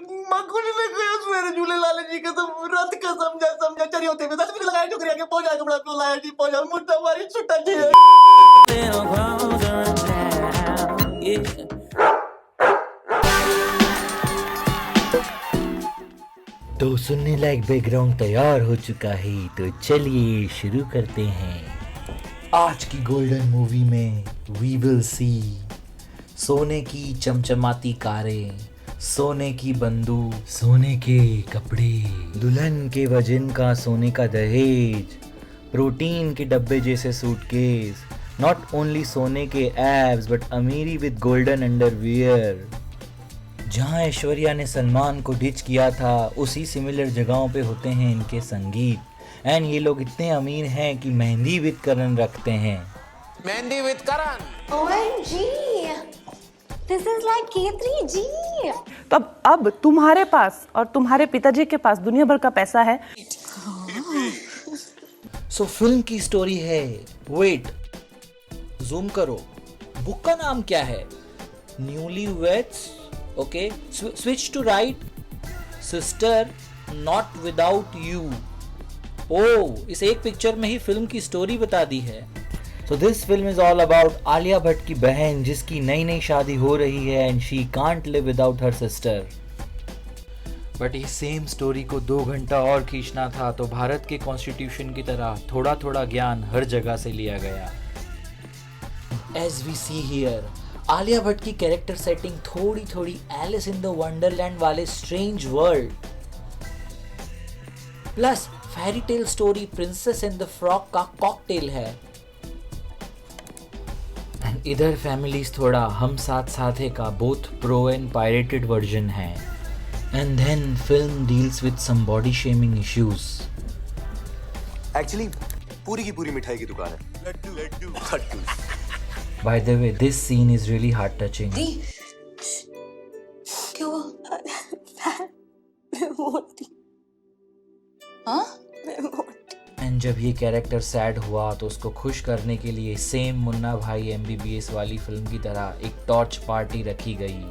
मकुल ने गयो सवेरे झूलेलाल जी कसम रत कसम जा समझा चरी होते में 10 मिनट लगाए टुकरिया के पहुंचा कपड़ा तो लाया जी पहुंचा मुद्दा मारी छुट्टा जी तो सुनने लायक बैकग्राउंड तैयार हो चुका है, तो चलिए शुरू करते हैं। आज की गोल्डन मूवी में वी विल सी सोने की चमचमाती कारें, सोने की बंदूक, सोने के कपड़े, दुल्हन के वजन का सोने का दहेज, प्रोटीन के डब्बे जैसे सूटकेस, नॉट ओनली सोने के एब्स बट अमीरी विद गोल्डन अंडरवियर। जहाँ ऐश्वर्या ने सलमान को डिच किया था उसी सिमिलर जगहों पे होते हैं इनके संगीत। एंड ये लोग इतने अमीर हैं कि मेहंदी विद करण रखते हैं। Mehndi with Karan. OMG, this is like K3G. तब अब तुम्हारे पास और तुम्हारे पिताजी के पास दुनिया भर का पैसा है। सो फिल्म की स्टोरी है, वेट जूम करो, बुक का नाम क्या है? Newly weds, okay, switch to right, sister not without you. Oh, इस एक पिक्चर में ही फिल्म की स्टोरी बता दी है। So this film is all about Alia Bhatt की बहन जिसकी नई नई शादी हो रही है and she can't live without her sister. But ये सेम स्टोरी को 2 घंटा और खींचना था तो भारत के कॉन्स्टिट्यूशन की तरह थोड़ा थोड़ा ज्ञान हर जगह से लिया गया। As we see here, Alia Bhatt की कैरेक्टर सेटिंग थोड़ी थोड़ी एलिस इन द वंडरलैंड वाले strange world, plus fairy tale story princess in the frock का कॉकटेल है। एंड इधर फैमिलीज थोड़ा हम साथ साथ है का both pro and pirated version है। And then film deals with some body shaming issues. Actually पूरी की पूरी मिठाई की दुकान है। Laddu Laddu Laddu. By the way, this scene is really heart touching. क्या हुआ? मैं मोटी। हाँ? मैं मोटी। एंड जब ये कैरेक्टर सैड हुआ तो उसको खुश करने के लिए सेम मुन्ना भाई MBBS वाली फिल्म की तरह एक टॉर्च पार्टी रखी गई।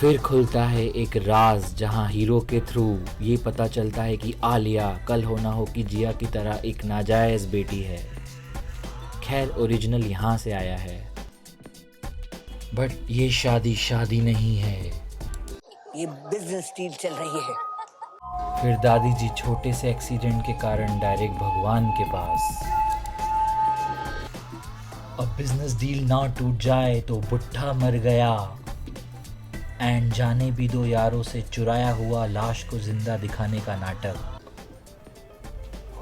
फिर खुलता है एक राज जहां हीरो के थ्रू ये पता चलता है कि आलिया कल हो ना हो कि जिया की तरह एक नाजायज बेटी है। खैर ओरिजिनल यहाँ से आया है, बट ये शादी शादी नहीं है, ये बिजनेस डील चल रही है। फिर दादी जी छोटे से एक्सीडेंट के कारण डायरेक्ट भगवान के पास। अब बिजनेस डील ना टूट जाए तो बुट्ठा मर गया एंड जाने भी दो यारों से चुराया हुआ लाश को जिंदा दिखाने का नाटक।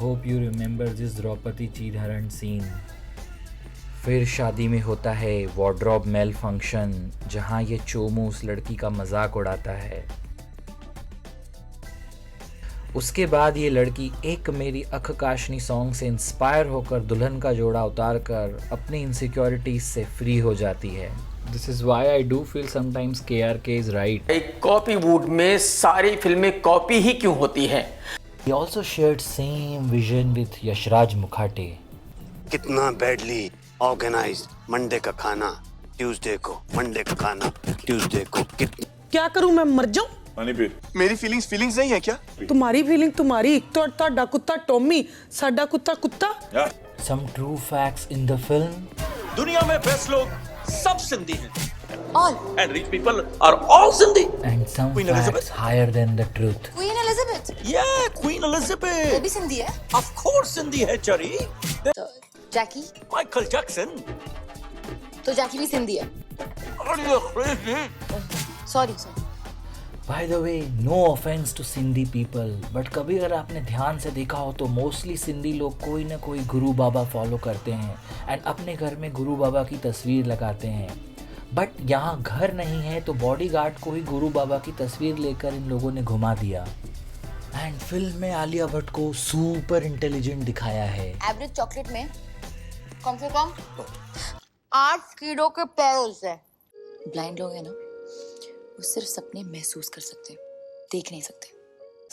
Hope you remember this Draupadi चीरहरण सीन। फिर शादी में होता है वार्डरोब मेल फंक्शन जहां ये चोमू उस लड़की का मजाक उड़ाता है। उसके बाद ये लड़की एक मेरी अख काशनी सॉन्ग से इंस्पायर होकर दुल्हन का जोड़ा उतार कर अपनी इनसिक्योरिटीज से फ्री हो जाती है। This is why I do feel sometimes KRK is right. एक कॉपी वुड में सारी फिल्में कॉपी ही क्यों होती हैं? He also shared same vision with Yashraj Mukhate. कितना बैडली ऑर्गेनाइज्ड मंडे का खाना ट्यूसडे को, मंडे का खाना ट्यूसडे को। क्या करूं मैं, मर जाऊं? मेरी फीलिंग्स नहीं है क्या? तुम्हारी फीलिंग तुम्हारी, ਤੁਹਾਡਾ ਕੁੱਤਾ टॉमी, साडा कुत्ता कुत्ता। Some true facts in the film. दुनिया में बेस्ट लोग सब सिंधी हैं। All. And rich people are all Sindhi. And some Queen facts Elizabeth. higher than the truth. Queen Elizabeth. Yeah, Queen वो Elizabeth. भी सिंधी है? Of course Sindhi है चरी। तो जैकी? Michael Jackson. तो जैकी भी सिंधी है? Are you crazy? Sorry. By the way, no offense to Sindhi people, but कभी अगर आपने ध्यान से देखा हो तो मोस्टली सिंधी लोग कोई ना कोई गुरु बाबा फॉलो करते हैं एंड अपने घर में गुरु बाबा की तस्वीर लगाते हैं। बट यहाँ घर नहीं है तो बॉडीगार्ड को ही गुरु बाबा की तस्वीर लेकर इन लोगों ने घुमा दिया। एंड फिल्म में आलिया भट्ट को सुपर इंटेलिजेंट दिखाया है। एवरेज चॉकलेट में कम से कम 8 किलो के पैरों से। ब्लाइंड लोग हैं ना, वो सिर्फ सपने महसूस कर सकते हैं, देख नहीं सकते।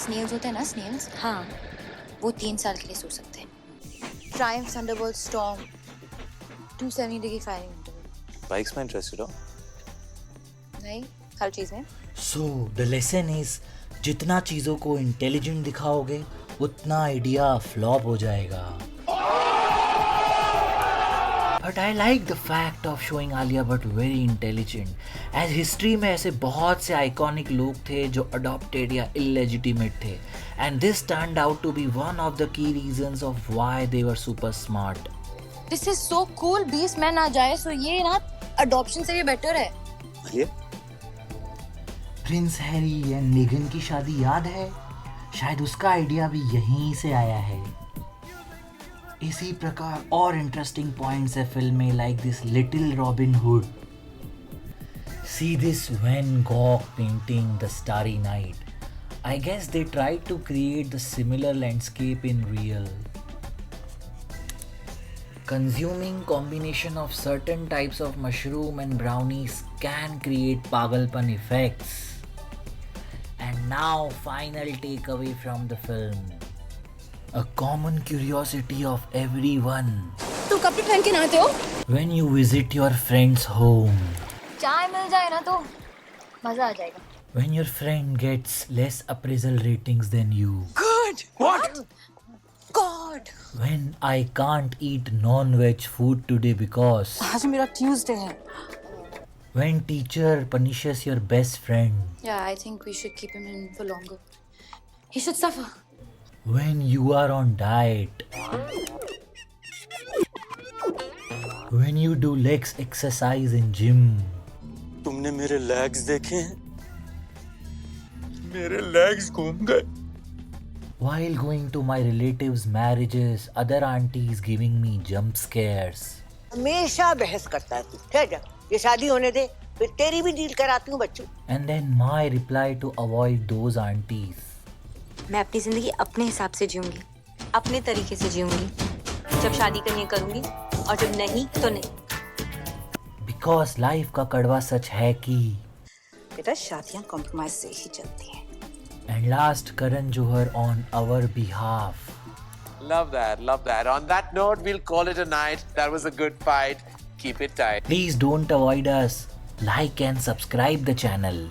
स्नेल्स होते हैं ना, स्नेल्स, हाँ, वो 3 साल के लिए सो सकते हैं। Triumph, Thunderbolt, storm, 270 degree firing interval. Bikes में इंटरेस्टेड हो? नहीं, हर चीज में। सो द लेसन इज, जितना चीज़ों को इंटेलिजेंट दिखाओगे उतना आइडिया फ्लॉप हो जाएगा। But I like the fact of showing Alia Bhatt very intelligent, as history में ऐसे बहुत से आइकॉनिक लोग थे जो अडॉप्टेड या इलेजिटिमेट थे, and this turned out to be one of the key reasons of why they were super smart. This is so cool, beast man आ जाए सो ये ना अडॉप्शन से भी बेटर है। आलिया, प्रिंस हैरी एंड मेगन की शादी याद है? शायद उसका आइडिया भी यहीं से आया है। इसी प्रकार और इंटरेस्टिंग पॉइंट्स है फिल्म में, like this little Robin Hood. See this Van Gogh painting the Starry Night. I guess they tried to create the similar landscape in real. Consuming combination of certain types of mushroom and brownies can create pagalpan effects. And now, final takeaway from the film. A common curiosity of everyone. तुम कपड़े पहन के नहाते हो? When you visit your friend's home. चाय मिल जाए ना तो मजा आ जाएगा। When your friend gets less appraisal ratings than you. Good. What? God. When I can't eat non-veg food today because. आज मेरा ट्यूसडे है। When teacher punishes your best friend. Yeah, I think we should keep him in for longer. He should suffer. When you are on diet. When you do legs exercise in gym. तुमने मेरे legs देखे हैं? मेरे legs घूम गए। While going to my relatives' marriages, other aunties giving me jump scares. हमेशा बहस करता है तू। ठहर जा, ये शादी होने दे, फिर तेरी भी डील कराती हूँ बच्चों। And then my reply to avoid those aunties. मैं अपनी जिंदगी अपने हिसाब से जीऊंगी, अपने तरीके से जीऊंगी। जब शादी करनी है करूंगी और जब नहीं तो नहीं। Because life का कड़वा सच है कि. बेटा शादियां कॉम्प्रोमाइज से ही चलती हैं। And last, Karan Johar on our behalf. Love that, love that. On that note, we'll call it a night. That was a good fight. Keep it tight. Please don't avoid us. Like and subscribe the channel.